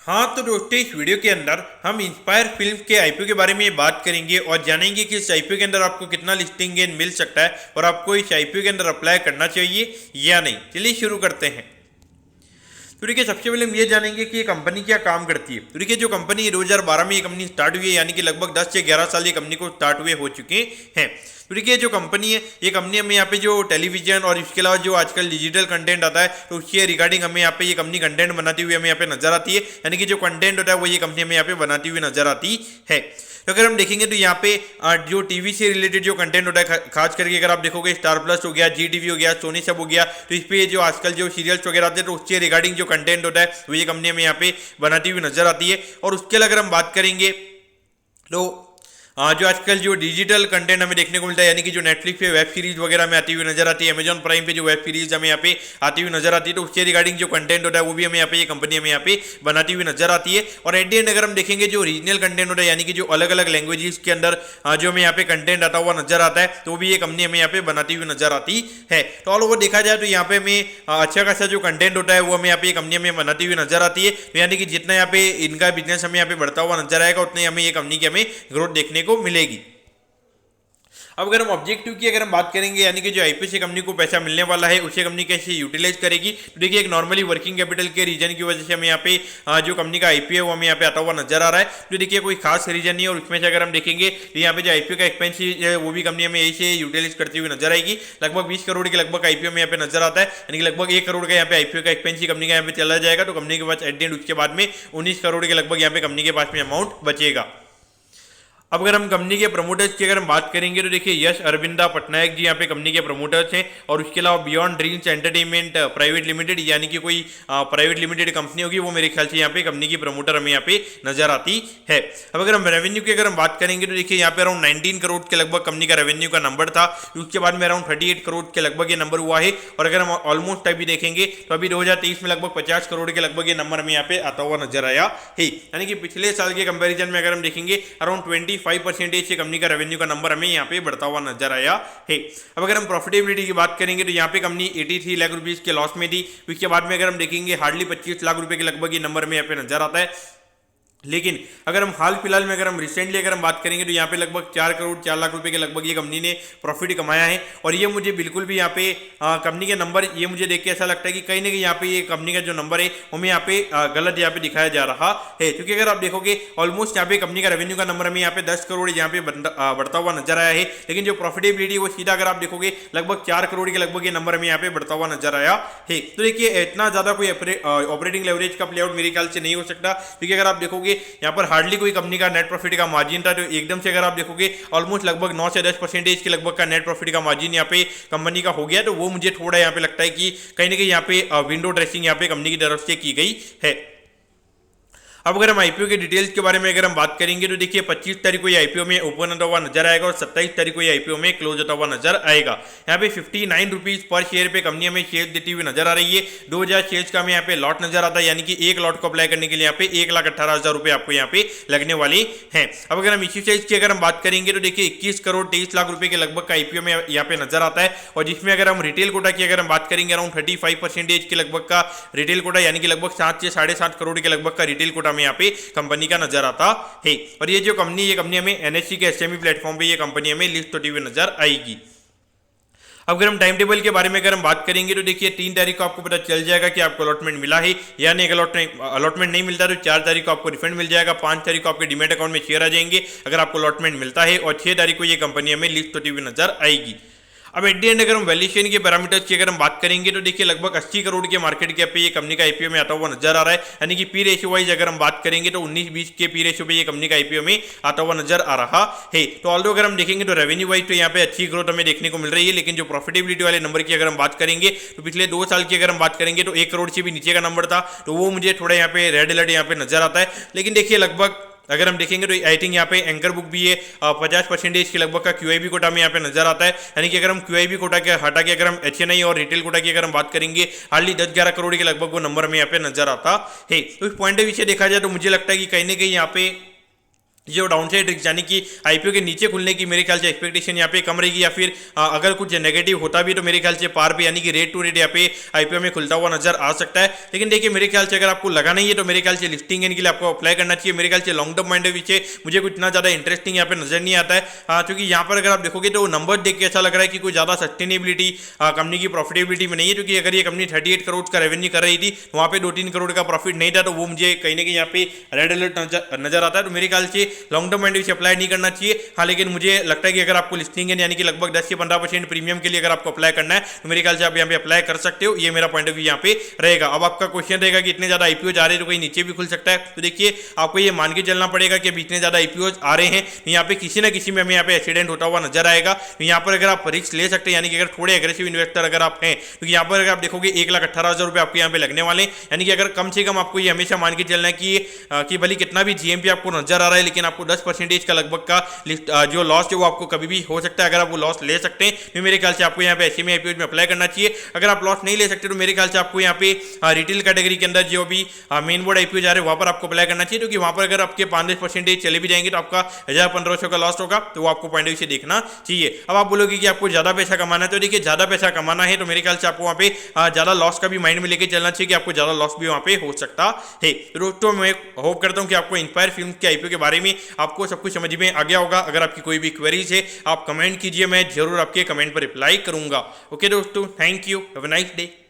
हाँ तो दोस्तों, इस वीडियो के अंदर हम इंस्पायर फिल्म के आईपीओ के बारे में बात करेंगे और जानेंगे कि इस आईपीओ के अंदर आपको कितना लिस्टिंग गेन मिल सकता है और आपको इस आईपीओ के अंदर अप्लाई करना चाहिए या नहीं। चलिए शुरू करते हैं। तो देखिए, सबसे पहले हम ये जानेंगे कि ये कंपनी क्या काम करती है। तो देखिए, जो कंपनी 2012 में ये कंपनी स्टार्ट हुई है, यानी कि लगभग 10 से 11 साल ये कंपनी को स्टार्ट हुए हो चुके हैं। तो देखिए, जो कंपनी है, ये कंपनी हमें यहाँ पे जो टेलीविजन और इसके अलावा जो आजकल डिजिटल कंटेंट आता है, तो उसके रिगार्डिंग हमें यहाँ पे ये कंपनी कंटेंट बनाती हुई हमें यहाँ पे नजर आती है। यानी कि जो कंटेंट होता है वो ये कंपनी हमें यहाँ पे बनाती हुई नजर आती है। तो अगर हम देखेंगे तो यहाँ पे जो टीवी से रिलेटेड जो कंटेंट होता है, खास करके अगर आप देखोगे स्टार प्लस हो गया, जी टीवी हो गया, सोनी सब हो गया, तो इस पे जो आजकल जो सीरियल्स वगैरह आते हैं तो उससे रिगार्डिंग जो कंटेंट होता है वो ये कंपनी हमें यहाँ पे बनाती हुई नजर आती है। और उसके अलावा अगर हम बात करेंगे तो जो आजकल जो डिजिटल कंटेंट हमें देखने को मिलता है, यानी कि जो नेटफ्लिक्स पे वेब सीरीज वगैरह में आती हुई नजर आती है, अमेजॉन प्राइम पे जो वेब सीरीज हमें यहाँ पे आती हुई नजर आती है, तो उसके रिगार्डिंग जो कंटेंट होता है वो भी हमें यहाँ पे ये कंपनी हमें यहाँ पे बनाती हुई नजर आती है। और एट द एंड अगर हम देखेंगे जो रीजनल कंटेंट होता है, यानी कि जो अलग अलग लैंग्वेजेस के अंदर जो हमें यहाँ पे कंटेंट आता हुआ नजर आता है, तो भी ये कंपनी हमें यहाँ पे बनाती हुई नजर आती है। तो ऑल ओवर देखा जाए तो यहाँ पे हमें अच्छा खासा जो कंटेंट होता है वो हमें यहाँ पे कंपनी हमें बनाती हुई नजर आती है। तो यानी कि जितना यहाँ पे इनका बिजनेस हमें यहाँ पे बढ़ता हुआ नजर आएगा, उतनी हमें ये कंपनी की हमें ग्रोथ देखने को मिलेगी। अब अगर हम ऑब्जेक्टिव की अगर हम बात करेंगे, यानी कि जो आईपीओ से कंपनी को पैसा मिलने वाला है उसे कंपनी कैसे यूटिलाइज करेगी, तो देखिए, एक नॉर्मली वर्किंग कैपिटल के रीजन की वजह से हमें यहाँ पे जो कंपनी का आईपीओ है वो हमें यहाँ पे आता हुआ नजर आ रहा है। तो देखिए, कोई खास रीजन नहीं है। और उसमें से अगर हम देखेंगे तो यहाँ पे जो आईपीओ का एक्सपेंस है वो भी कंपनी हमें यही से यूटिलाइज करती हुई नजर आएगी। लगभग 20 करोड़ के लगभग आईपीओ में यहाँ पे नजर आता है, यानी कि लगभग 1 करोड़ का यहाँ पे आईपीओ का एक्सपेंस ही कंपनी का यहाँ पे चला जाएगा। तो कंपनी के पास एट द एंड उसके बाद में 19 करोड़ के लगभग यहाँ पे कंपनी के पास में अमाउंट बचेगा। अब अगर हम कंपनी के प्रमोटर्स की अगर हम बात करेंगे तो देखिए, यश अरविंदा पटनायक जी यहाँ पे कंपनी के प्रमोटर्स हैं। और उसके अलावा beyond dreams entertainment private limited, यानी कि कोई प्राइवेट लिमिटेड कंपनी होगी, वो मेरे ख्याल से यहाँ पे कंपनी की प्रमोटर हमें यहाँ पे नजर आती है। अब अगर हम रेवेन्यू की अगर हम बात करेंगे तो देखिए, यहाँ पे अराउंड 19 करोड़ के लगभग कंपनी का रेवेन्यू का नंबर था। उसके बाद में अराउंड 38 करोड़ के लगभग ये नंबर हुआ है। और अगर हम ऑलमोस्ट अभी देखेंगे तो अभी 2023 में लगभग 50 करोड़ के लगभग ये नंबर हमें यहाँ पे आता हुआ नजर आया है। यानी कि पिछले साल के कंपेरिजन में अगर हम देखेंगे अराउंड 25% कंपनी का रेवेन्यू का नंबर हमें यहाँ पे बढ़ता हुआ नजर आया है। अब अगर हम प्रॉफिटेबिलिटी की बात करेंगे तो यहाँ पे कंपनी 83 लाख रुपीस के लॉस में थी। उसके बाद में अगर हम देखेंगे हार्डली 25 लाख रुपए के लगभग ये नंबर में यहाँ पे नजर आता है। लेकिन अगर हम हाल फिलहाल में अगर हम रिसेंटली अगर हम बात करेंगे तो यहाँ पे लगभग 4 करोड़ 4 लाख रुपए के लगभग ये कंपनी ने प्रॉफिट कमाया है। और ये मुझे बिल्कुल भी यहाँ पे कंपनी के नंबर ये मुझे देख के ऐसा लगता है कि कहीं ना कहीं यहाँ पे ये कंपनी का जो नंबर है हमें यहाँ पे गलत यहाँ पे दिखाया जा रहा है। क्योंकि अगर आप देखोगे ऑलमोस्ट यहाँ पे कंपनी का रेवेन्यू का नंबर हमें यहाँ पे 10 करोड़ यहाँ पे बढ़ता हुआ नजर आया है। लेकिन जो प्रॉफिटेबिलिटी वो सीधा अगर आप देखोगे लगभग 4 करोड़ के लगभग ये नंबर हमें यहाँ पे बढ़ता हुआ नजर आया है। तो देखिए, इतना ज्यादा कोई ऑपरेटिंग लेवरेज का प्ले आउट मेरे ख्याल से नहीं हो सकता। क्योंकि अगर आप देखोगे यहाँ पर हार्डली कोई कंपनी का नेट प्रॉफिट का मार्जिन था, तो एकदम से अगर आप देखोगे ऑलमोस्ट लगभग 9 से 10% के लगभग का नेट प्रॉफिट का मार्जिन यहाँ पे कंपनी का हो गया। तो वो मुझे थोड़ा यहाँ पे लगता है कि कहीं ना कहीं यहाँ पे विंडो ड्रेसिंग यहाँ पे कंपनी की तरफ से की गई है। अब अगर हम आईपीओ के डिटेल्स के बारे में अगर हम बात करेंगे तो देखिए, 25 तारीख को ये आईपीओ में ओपन होता हुआ नजर आएगा और 27 तारीख को ये आईपीओ में क्लोज होता हुआ नजर आएगा। यहाँ पे 59 रुपीज पर शेयर पे कंपनी हमें शेयर देती हुई नजर आ रही है। 2000 शेयर्स का हमें यहाँ पे लॉट नजर आता है, यानी कि एक लॉट को अप्लाई करने के लिए यहाँ पे 1,18,000 रुपए आपको यहाँ पे लगने वाले हैं। अब अगर हम इसी साइज की अगर हम बात करेंगे तो देखिए, 21 करोड़ 23 लाख रुपए के लगभग का आईपीओ में यहाँ पे नजर आता है। और जिसमें अगर हम रिटेल कोटा की अगर हम बात करेंगे अराउंड 35% के लगभग का रिटेल कोटा, यानी कि लगभग 7 से 7.5 करोड़ के लगभग का रिटेल कोटा में यहाँ पे कंपनी का नजर आता है। और ये कंपनी हमें एनएससी के एसएमई प्लेटफॉर्म पे ये कंपनी हमें लिस्ट होती हुई नजर आएगी। अब अगर हम टाइम टेबल के बारे में अगर हम बात करेंगे तो देखिए, 3 तारीख को आपको पता चल जाएगा कि आपको अलॉटमेंट मिला है या नहीं। अलॉटमेंट नहीं मिलता तो 4 तारीख को आपको रिफंड मिल जाएगा। 5 तारीख को आपके डीमेट अकाउंट में शेयर आ जाएंगे अगर आपको अलॉटमेंट मिलता है। और 6 तारीख को ये कंपनी हमें लिस्ट होती हुई नजर आएगी। अब एट द एंड अगर हम वैल्यूएशन के पैरामीटर्स की अगर हम बात करेंगे तो देखिए, लगभग 80 करोड़ के मार्केट कैप पे ये कंपनी का आईपीओ में आता हुआ नजर आ रहा है। यानी कि पी रेशियो वाइज अगर हम बात करेंगे तो 19-20 के पी रेशियो पे ये कंपनी का आईपीओ में आता हुआ नजर आ रहा है। तो ऑल्दो अगर हम देखेंगे तो रेवेन्यू वाइज तो यहाँ पे अच्छी ग्रोथ हमें देखने को मिल रही है। लेकिन जो प्रॉफिटेबिलिटी वाले नंबर की अगर हम बात करेंगे तो पिछले 2 साल की अगर हम बात करेंगे तो 1 करोड़ से भी नीचे का नंबर था। तो वो मुझे थोड़ा यहाँ पे रेड अलर्ट यहाँ पे नजर आता है। लेकिन देखिए, लगभग अगर हम देखेंगे तो आई थिंक यहाँ पे एंकर बुक भी है 50% के लगभग का क्यूआईबी कोटा में यहाँ पे नजर आता है। यानी कि अगर हम क्यूआईबी कोटा के हटा के अगर हम एचएनआई और रिटेल कोटा की अगर हम बात करेंगे हार्डली 10-11 करोड़ के लगभग वो नंबर में यहाँ पे नजर आता है। तो इस पॉइंट ऑफ व्यू से देखा जाए तो मुझे लगता है कि कहीं ना कहीं यहाँ पे जो डाउन साइड रिस्क यानी कि आईपीओ के नीचे खुलने की मेरे ख्याल से एक्सपेक्टेशन यहाँ पे कम रहेगी, या फिर अगर कुछ नेगेटिव होता भी तो मेरे ख्याल से पार पे यानी कि रेट टू रेट यहाँ पे आईपीओ में खुलता हुआ नजर आ सकता है। लेकिन देखिए मेरे ख्याल से अगर आपको लगा नहीं है तो मेरे ख्याल से लिस्टिंग के लिए आपको अप्लाई करना चाहिए। मेरे ख्याल से long term point of view से मुझे कुछ इतना ज्यादा इंटरेस्टिंग यहाँ पे नजर नहीं आता है, क्योंकि यहाँ पर अगर आप देखोगे तो नंबर देख के ऐसा लग रहा है कि कोई ज्यादा सस्टेनेबिलिटी कंपनी की प्रॉफिटेबिलिटी में नहीं है। क्योंकि अगर ये कंपनी 38 करोड़ का रेवेन्यू कर रही थी वहाँ पे 2-3 करोड़ का प्रॉफिट नहीं था, तो वो मुझे कहीं ना कहीं यहाँ पे रेड अलर्ट नजर आता है। तो मेरे ख्याल से long term point of view से अप्लाई नहीं करना चाहिए। हाँ, लेकिन मुझे लगता है कि अगर आपको लिस्टिंग है यानी कि लगभग 10 से 15% प्रीमियम के लिए अगर आपको अप्लाई करना है तो मेरे ख्याल से आप यहाँ पे अप्लाई कर सकते हो। ये मेरा पॉइंट ऑफ व्यू यहाँ पे रहेगा। अब आपका क्वेश्चन रहेगा कि इतने ज्यादा आईपीओ आ रहे हैं तो कहीं नीचे भी खुल सकता है। तो देखिए आपको ये मान के चलना पड़ेगा कि इतने ज्यादा आईपीओ आ रहे हैं, यहाँ पे किसी ना किसी में हमें यहाँ पे एक्सीडेंट होता हुआ नजर आएगा। तो यहाँ पर अगर आप रिस्क ले सकते हैं यानी कि अगर थोड़े एग्रेसिव इन्वेस्टर अगर आप हैं, क्योंकि यहाँ पर अगर आप देखोगे 1,18,000 रुपये आपके यहाँ पे लगने वाले हैं। यानी कि अगर कम से कम आपको ये हमेशा मान के चलना है कि भले कितना भी जीएमपी आपको नजर आ रहा है लेकिन आपको 10% का लगभग का जो लॉस है वो आपको कभी भी हो सकता है। अगर आप वो लॉस ले सकते हैं तो मेरे ख्याल से आपको यहाँ पे ऐसे में आईपीओ में अप्लाई करना चाहिए। अगर आप लॉस नहीं ले सकते तो मेरे ख्याल से आपको यहाँ पे रिटेल कैटेगरी के अंदर जो भी मेन बोर्ड आईपीओ जा रहे हैं वहाँ पर आपको अप्लाई करना चाहिए। क्योंकि वहाँ पर अगर आपके 5% चले भी जाएंगे तो आपका 1,000-1,500 का लॉस होगा, तो वो आपको पॉइंट ऑफ व्यू से देखना चाहिए। अब आप बोलोगे कि आपको ज्यादा पैसा कमाना है, तो देखिए ज्यादा पैसा कमाना है तो मेरे ख्याल से आपको वहाँ पे ज्यादा लॉस का भी माइंड में लेके चलना चाहिए कि आपको ज्यादा लॉस भी वहाँ पे हो सकता है। तो दोस्तों मैं होप करता हूँ कि आपको इंस्पायर फिल्म के आईपीओ के बारे में आपको सब कुछ समझ में आ गया होगा। अगर आपकी कोई भी क्वेरीज है आप कमेंट कीजिए, मैं जरूर आपके कमेंट पर रिप्लाई करूंगा। ओके दोस्तों, thank you, have a nice day.